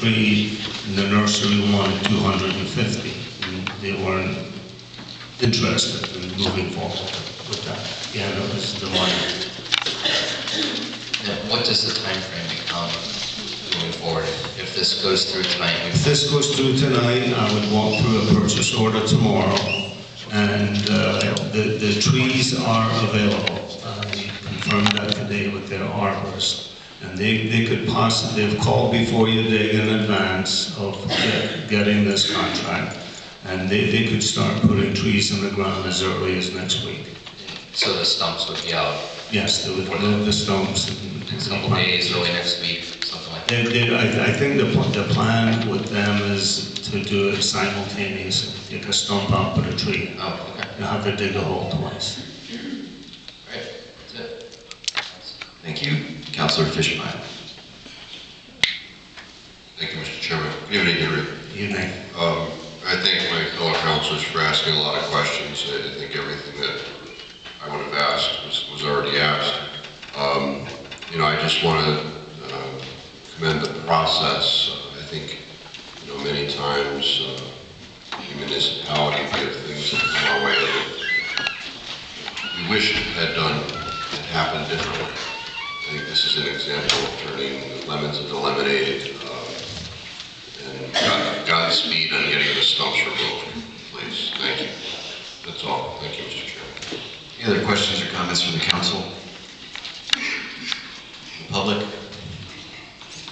tree in the nursery wanted 250. And they weren't interested in moving forward with that. Yeah, that was the money. Now, what does the time frame become moving forward if this goes through tonight? If this goes through tonight, I would walk through a purchase order tomorrow, and the trees are available. I confirmed that today with their arborist. And they could possibly have called before you dig in advance of getting this contract. And they could start putting trees in the ground as early as next week. So the stumps would be out? Yes, they would remove the stumps. In a couple days, early next week, something like that? I think the plan with them is to do it simultaneously. Take a stump out, put a tree in. Oh, okay. You'll have to dig the hole twice. Great, that's it. Thank you. Councilor Fishmeyer. Thank you, Mr. Chairman. Good evening, everyone. Evening. I thank my fellow councilors for asking a lot of questions. I think everything that I would have asked was already asked. I just want to commend the process. I think, many times the municipality, we have things that come our way that we wish had happened differently. I think this is an example of turning lemons into lemonade. And Godspeed on getting the stumps removed, please. Thank you. That's all. Thank you, Mr. Chairman. Any other questions or comments from the council? The public?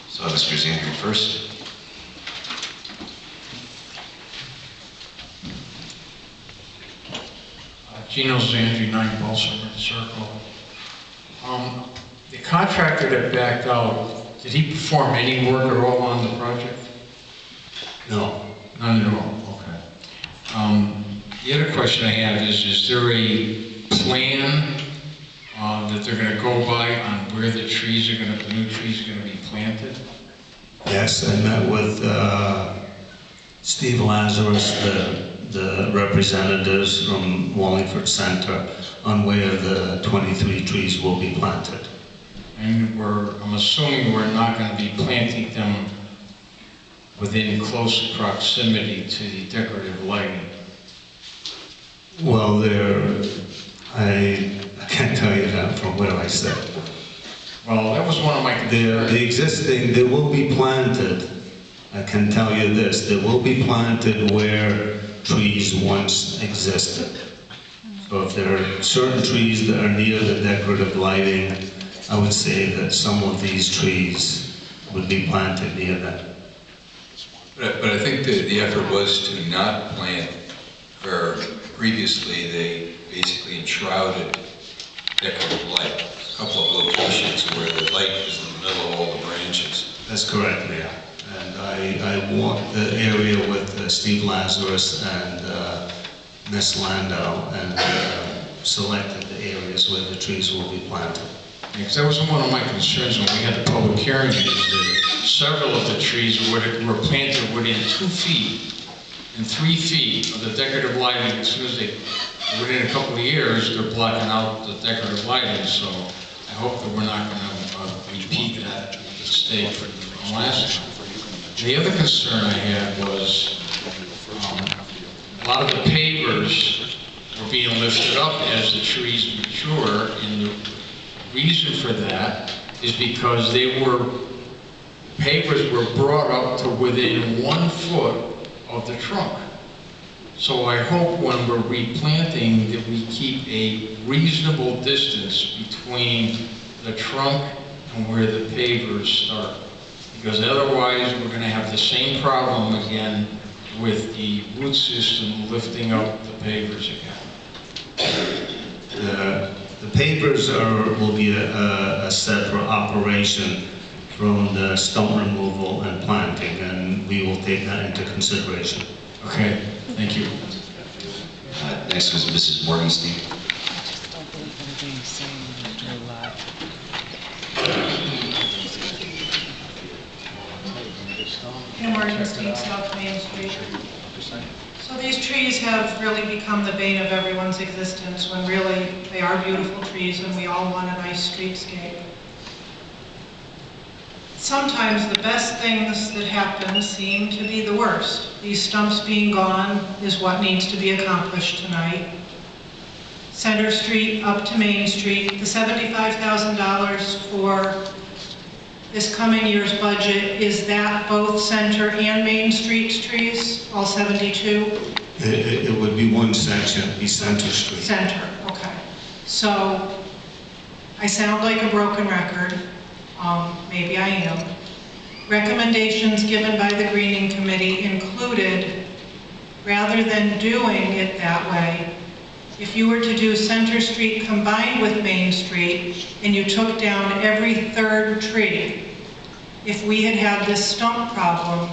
So Mr. Zandri first. Gino Zandri, 9 Balsam Circle. The contractor that backed out, did he perform any work at all on the project? No. None at all, okay. The other question I have is there a plan that they're going to go by on where the new trees are going to be planted? Yes, I met with Steve Lazarus, the representatives from Wallingford Center, on where the 23 trees will be planted. And I'm assuming we're not going to be planting them within close proximity to the decorative lighting. Well, I can't tell you that from what I said. Well, that was one of my concerns. They will be planted, I can tell you this, they will be planted where trees once existed. So if there are certain trees that are near the decorative lighting, I would say that some of these trees would be planted near them. But I think that the effort was to not plant where previously they basically enshrouded decorative light. A couple of locations where the light is in the middle of all the branches. That's correct, Mayor. And I walked the area with Steve Lazarus and Ms. Landau and selected the areas where the trees will be planted. Because that was one of my concerns when we had the public hearing, is that several of the trees were planted within 2 feet and 3 feet of the decorative lighting. As soon as within a couple of years, they're blocking out the decorative lighting. So I hope that we're not going to repeat that mistake from last time. The other concern I had was a lot of the pavers were being lifted up as the trees mature, and the reason for that is because pavers were brought up to within 1 foot of the trunk. So I hope when we're replanting that we keep a reasonable distance between the trunk and where the pavers start. Because otherwise we're going to have the same problem again with the root system lifting up the pavers again. The pavers will be a separate operation from the stump removal and planting, and we will take that into consideration. Okay, thank you. Next was Mrs. Morgenstein. Morgenstein, South Main Street. So these trees have really become the bane of everyone's existence, when really they are beautiful trees and we all want a nice streetscape. sometimes the best things that happen seem to be the worst. These stumps being gone is what needs to be accomplished tonight. Center Street up to Main Street, the $75,000 for this coming year's budget, is that both Center and Main Street's trees, all 72? It would be one section, be Center Street. Center, okay. So, I sound like a broken record, maybe I am. Recommendations given by the Greening Committee included, rather than doing it that way, if you were to do Center Street combined with Main Street, and you took down every third tree, if we had had this stump problem,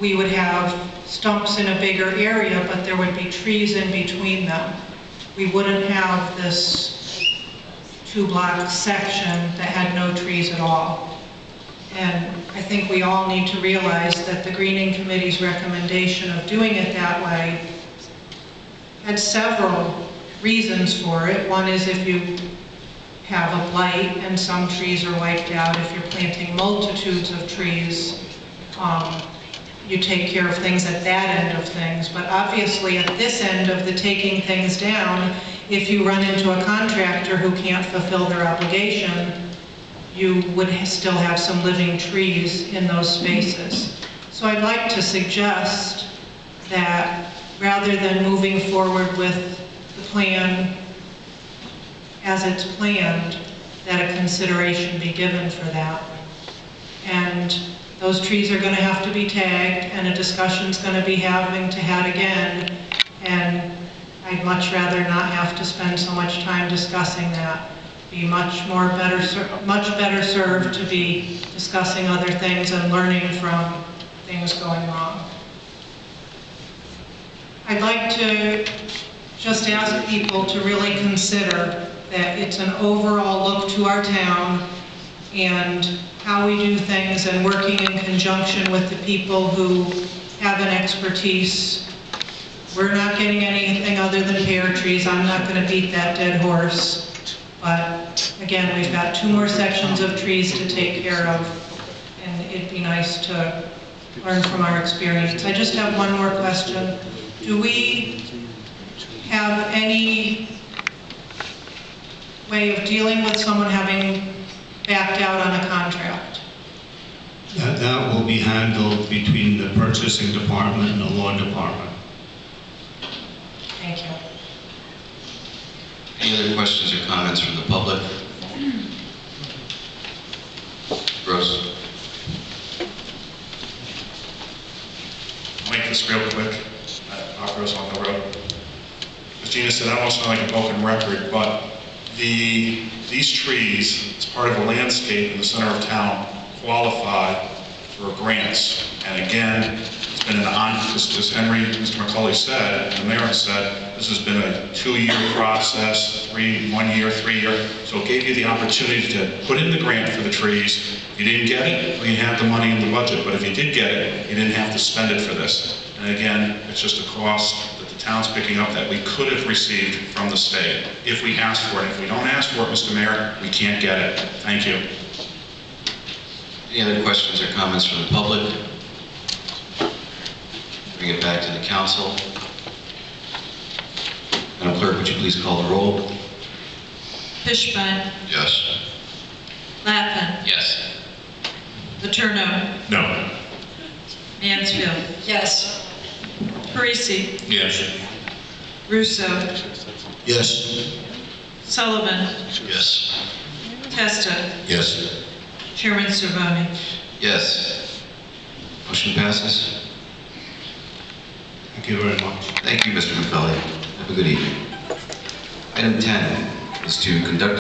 we would have stumps in a bigger area, but there would be trees in between them. We wouldn't have this 2-block section that had no trees at all. And I think we all need to realize that the Greening Committee's recommendation of doing it that way had several reasons for it. One is if you have a blight and some trees are wiped out, if you're planting multitudes of trees, you take care of things at that end of things. But obviously at this end of the taking things down, if you run into a contractor who can't fulfill their obligation, you would still have some living trees in those spaces. So I'd like to suggest that rather than moving forward with the plan as it's planned, that a consideration be given for that. And those trees are going to have to be tagged, and a discussion's going to be having to had again, and I'd much rather not have to spend so much time discussing that. Be much better served to be discussing other things and learning from things going wrong. I'd like to just ask people to really consider that it's an overall look to our town and how we do things, and working in conjunction with the people who have an expertise. We're not getting anything other than pear trees. I'm not going to beat that dead horse. But again, we've got 2 more sections of trees to take care of, and it'd be nice to learn from our experience. I just have one more question. Do we have any way of dealing with someone having backed out on a contract? That will be handled between the purchasing department and the law department. Thank you. Any other questions or comments from the public? Gross? I'll make this real quick. I'll Gross on the road. As Gina said, I almost sound like a broken record, but these trees, as part of a landscape in the center of town, qualify for grants. And again, it's been as Henry, Mr. McCulley said, and the mayor said, this has been a 2-year process, 1 year, 3 year. So it gave you the opportunity to put in the grant for the trees. If you didn't get it, we had the money in the budget. But if you did get it, you didn't have to spend it for this. And again, it's just a cost that the town's picking up that we could have received from the state if we asked for it. If we don't ask for it, Mr. Mayor, we can't get it. Thank you. Any other questions or comments from the public? Bring it back to the council. Madam Clerk, would you please call the roll? Fishbein, Yes. Lappin, Yes. Letourneau, No. Mansfield, Yes. Parisi, Yes. Russo, Yes. Sullivan, Yes. Testa, Yes. Chairman Cervoni. Yes. Motion passes. Thank you very much. Thank you, Mr. McCulley. Have a good evening. Item 10 is to conduct